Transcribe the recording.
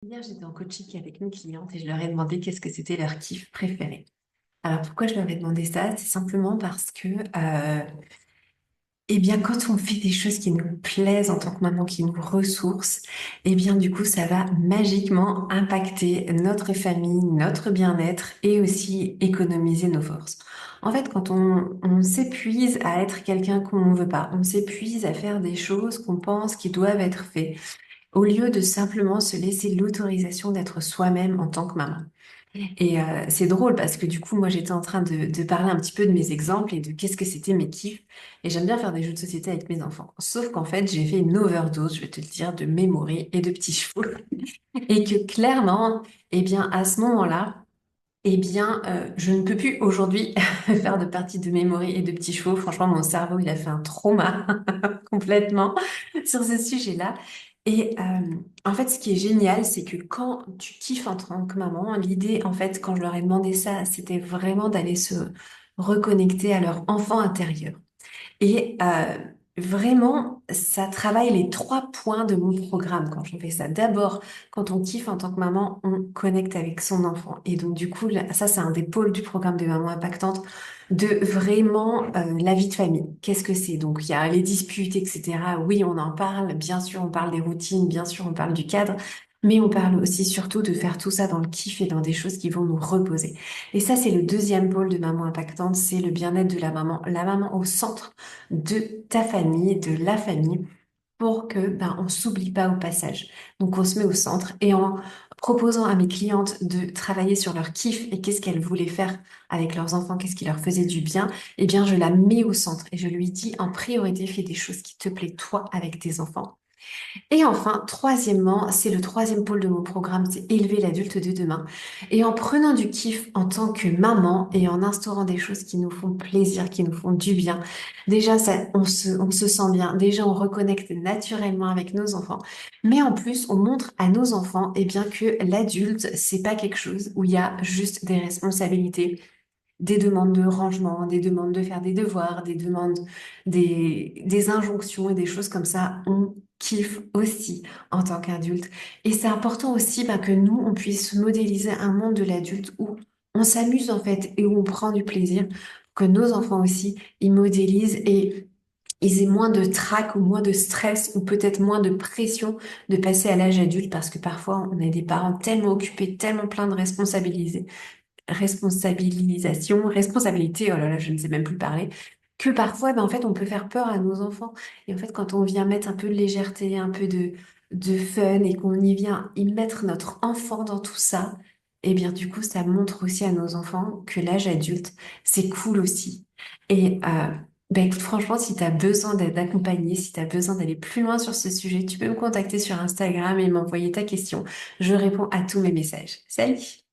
Hier, j'étais en coaching avec une cliente et je leur ai demandé qu'est-ce que c'était leur kiff préféré. Alors, pourquoi je leur ai demandé ça? C'est simplement parce que, eh bien, quand on fait des choses qui nous plaisent en tant que maman, qui nous ressourcent, eh bien, du coup, ça va magiquement impacter notre famille, notre bien-être et aussi économiser nos forces. En fait, quand on s'épuise à être quelqu'un qu'on ne veut pas, on s'épuise à faire des choses qu'on pense qui doivent être faites, au lieu de simplement se laisser l'autorisation d'être soi-même en tant que maman. Et c'est drôle parce que du coup, moi, j'étais en train de parler un petit peu de mes exemples et de qu'est-ce que c'était mes kiffs. Et j'aime bien faire des jeux de société avec mes enfants. Sauf qu'en fait, j'ai fait une overdose, je vais te le dire, de mémoire et de petits chevaux. Et que clairement, eh bien, à ce moment-là, eh bien, je ne peux plus aujourd'hui faire de partie de mémoire et de petits chevaux. Franchement, mon cerveau, il a fait un trauma complètement sur ce sujet-là. Et en fait, ce qui est génial, c'est que quand tu kiffes en tant que maman, l'idée, en fait, quand je leur ai demandé ça, c'était vraiment d'aller se reconnecter à leur enfant intérieur. Et vraiment, ça travaille les trois points de mon programme quand je fais ça. D'abord, quand on kiffe en tant que maman, on connecte avec son enfant. Et donc, du coup, ça, c'est un des pôles du programme de Maman Impactante, de vraiment la vie de famille. Qu'est-ce que c'est? Donc, il y a les disputes, etc. Oui, on en parle. Bien sûr, on parle des routines. Bien sûr, on parle du cadre. Mais on parle aussi surtout de faire tout ça dans le kiff et dans des choses qui vont nous reposer. Et ça, c'est le deuxième pôle de Maman Impactante, c'est le bien-être de la maman au centre de ta famille, de la famille, pour que ben, on s'oublie pas au passage. Donc on se met au centre et en proposant à mes clientes de travailler sur leur kiff et qu'est-ce qu'elles voulaient faire avec leurs enfants, qu'est-ce qui leur faisait du bien, eh bien je la mets au centre et je lui dis en priorité fais des choses qui te plaisent toi avec tes enfants. Et enfin, troisièmement, c'est le troisième pôle de mon programme, c'est élever l'adulte de demain. Et en prenant du kiff en tant que maman et en instaurant des choses qui nous font plaisir, qui nous font du bien, déjà, ça, on se sent bien. Déjà, on reconnecte naturellement avec nos enfants. Mais en plus, on montre à nos enfants, eh bien, que l'adulte, c'est pas quelque chose où il y a juste des responsabilités, des demandes de rangement, des demandes de faire des devoirs, des demandes, des injonctions et des choses comme ça. On kiffe aussi en tant qu'adulte. Et c'est important aussi bah, que nous, on puisse modéliser un monde de l'adulte où on s'amuse en fait et où on prend du plaisir, que nos enfants aussi, ils modélisent et ils aient moins de trac ou moins de stress ou peut-être moins de pression de passer à l'âge adulte parce que parfois on a des parents tellement occupés, tellement pleins de responsabilité, oh là là, je ne sais même plus parler, que parfois, ben, en fait, on peut faire peur à nos enfants. Et en fait, quand on vient mettre un peu de légèreté, un peu de fun et qu'on y vient y mettre notre enfant dans tout ça, eh bien, du coup, ça montre aussi à nos enfants que l'âge adulte, c'est cool aussi. Et ben, écoute, franchement, si tu as besoin d'être accompagné, si tu as besoin d'aller plus loin sur ce sujet, tu peux me contacter sur Instagram et m'envoyer ta question. Je réponds à tous mes messages. Salut!